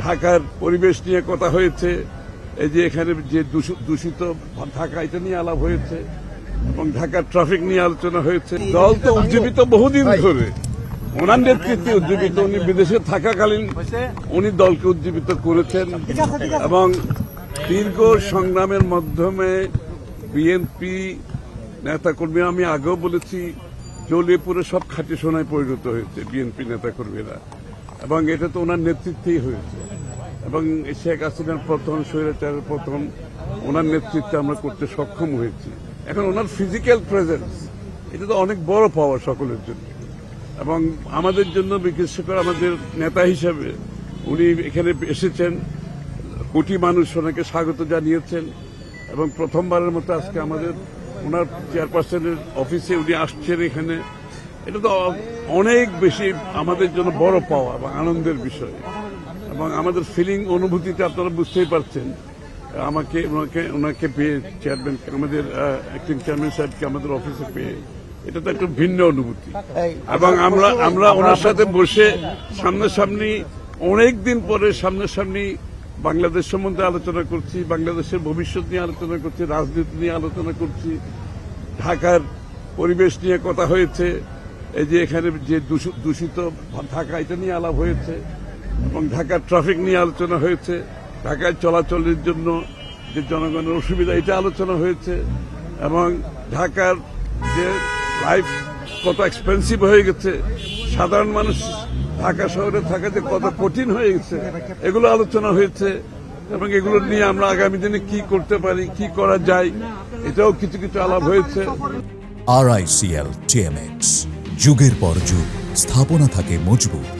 ঢাকার পরিবেশ নিয়ে কথা হয়েছে, এই যে এখানে যে দূষিত ঢাকা এটা নিয়ে আলাপ হয়েছে, এবং ঢাকার ট্রাফিক নিয়ে আলোচনা হয়েছে। দল তো উজ্জীবিত বহুদিন ধরে, ওনার নেতৃত্বে উজ্জীবিত। উনি বিদেশে থাকাকালীন উনি দলকে উজ্জীবিত করেছেন এবং দীর্ঘ সংগ্রামের মাধ্যমে বিএনপি নেতাকর্মী, আমি আগেও বলেছি, জ্বলিয়ে পুরো সব খাঁটি সোনায় পরিণত হয়েছে বিএনপি নেতাকর্মীরা, এবং এটা তো ওনার নেতৃত্বেই হয়েছে। এবং শেখ হাসিনার পতন, স্বৈরাচারের পতন ওনার নেতৃত্বে আমরা করতে সক্ষম হয়েছি। এখন ওনার ফিজিক্যাল প্রেজেন্স এটা তো অনেক বড় পাওয়া সকলের জন্য, এবং আমাদের জন্য, বিশেষ করে আমাদের নেতা হিসাবে উনি এখানে এসেছেন, কোটি মানুষ ওনাকে স্বাগত জানিয়েছেন, এবং প্রথমবারের মতো আজকে আমাদের ওনার চেয়ারপারসনের অফিসে উনি আসছেন এখানে। এটা তো অনেক বেশি আমাদের জন্য বড় পাওয়া এবং আনন্দের বিষয়, এবং আমাদের ফিলিং, অনুভূতিটা আপনারা বুঝতেই পারছেন। ওনাকে পেয়ে, চেয়ারম্যান, আমাদের অ্যাক্টিং চেয়ারম্যান সাহেবকে আমাদের অফিসে পেয়ে, এটা তো একটা ভিন্ন অনুভূতি। এবং আমরা ওনার সাথে বসে সামনাসামনি, অনেকদিন পরে সামনাসামনি বাংলাদেশ সম্বন্ধে আলোচনা করছি, বাংলাদেশের ভবিষ্যৎ নিয়ে আলোচনা করছি, রাজনীতি নিয়ে আলোচনা করছি, ঢাকার পরিবেশ নিয়ে কথা হয়েছে, এই যে এখানে যে দূষিত ঢাকা এটা নিয়ে আলাপ হয়েছে, এবং ঢাকার ট্রাফিক নিয়ে আলোচনা হয়েছে, ঢাকায় চলাচলের জন্য যে জনগণের অসুবিধা এটা আলোচনা হয়েছে, এবং ঢাকার যে লাইফ কত এক্সপেন্সিভ হয়ে গেছে, সাধারণ মানুষ ঢাকা শহরে থাকা যে কত কঠিন হয়ে গেছে, এগুলো আলোচনা হয়েছে। এবং এগুলো নিয়ে আমরা আগামী দিনে কি করতে পারি, কি করা যায়, এটাও কিছু কিছু আলাপ হয়েছে। RICL TMX, যুগের পর যুগ স্থাপনা থাকে মজবুত।